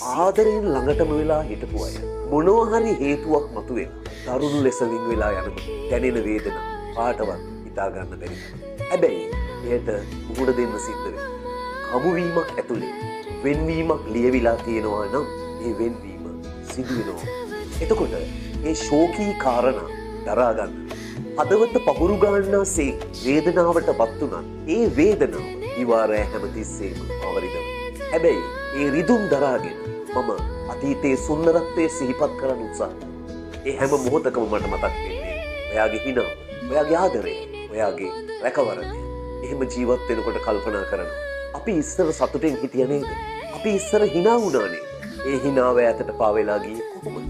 ආදරයෙන් ළඟටම වෙලා හිටපු අය මොනවා හරි හේතුවක් මතුවෙන දරුණු ලෙස වින් වෙලා යනකොට දැනෙන වේදනාව කාටවත් හිතා ගන්න බැරි. හැබැයි එයට මුහුණ දෙන්න සිද්ධ වෙනවා. හමුවීමක් ඇතුලේ වෙන්වීමක් ලියවිලා තියෙනවා නම් ඒ වෙන්වීම සිදු වෙනවා. එතකොට මේ ශෝකී කාරණා දරා ගන්න. හදවත පහුරු ගන්නාසේ වේදනාවටපත් උනත් ඒ වේදනාව ඉවාරය හැමතිස්සෙම අවරිදව. හැබැයි ඒ රිදුම් දරාගෙන මම අතීතයේ සුන්දරත්වයේ සිහිපත් කරන්න උත්සාහ කරනවා. ඒ හැම මොහොතකම මට මතක් වෙන්නේ ඔයාගේ හිනාව, ඔයාගේ ආදරය, ඔයාගේ රැකවරණය. එහෙම ජීවත් වෙනකොට කල්පනා කරනවා. අපි ඉස්සර සතුටෙන් හිටිය නේද? අපි ඉස්සර hina වුණා නේද? ඒ hinaව ඈතට පාවෙලා ගියේ කොහොමද?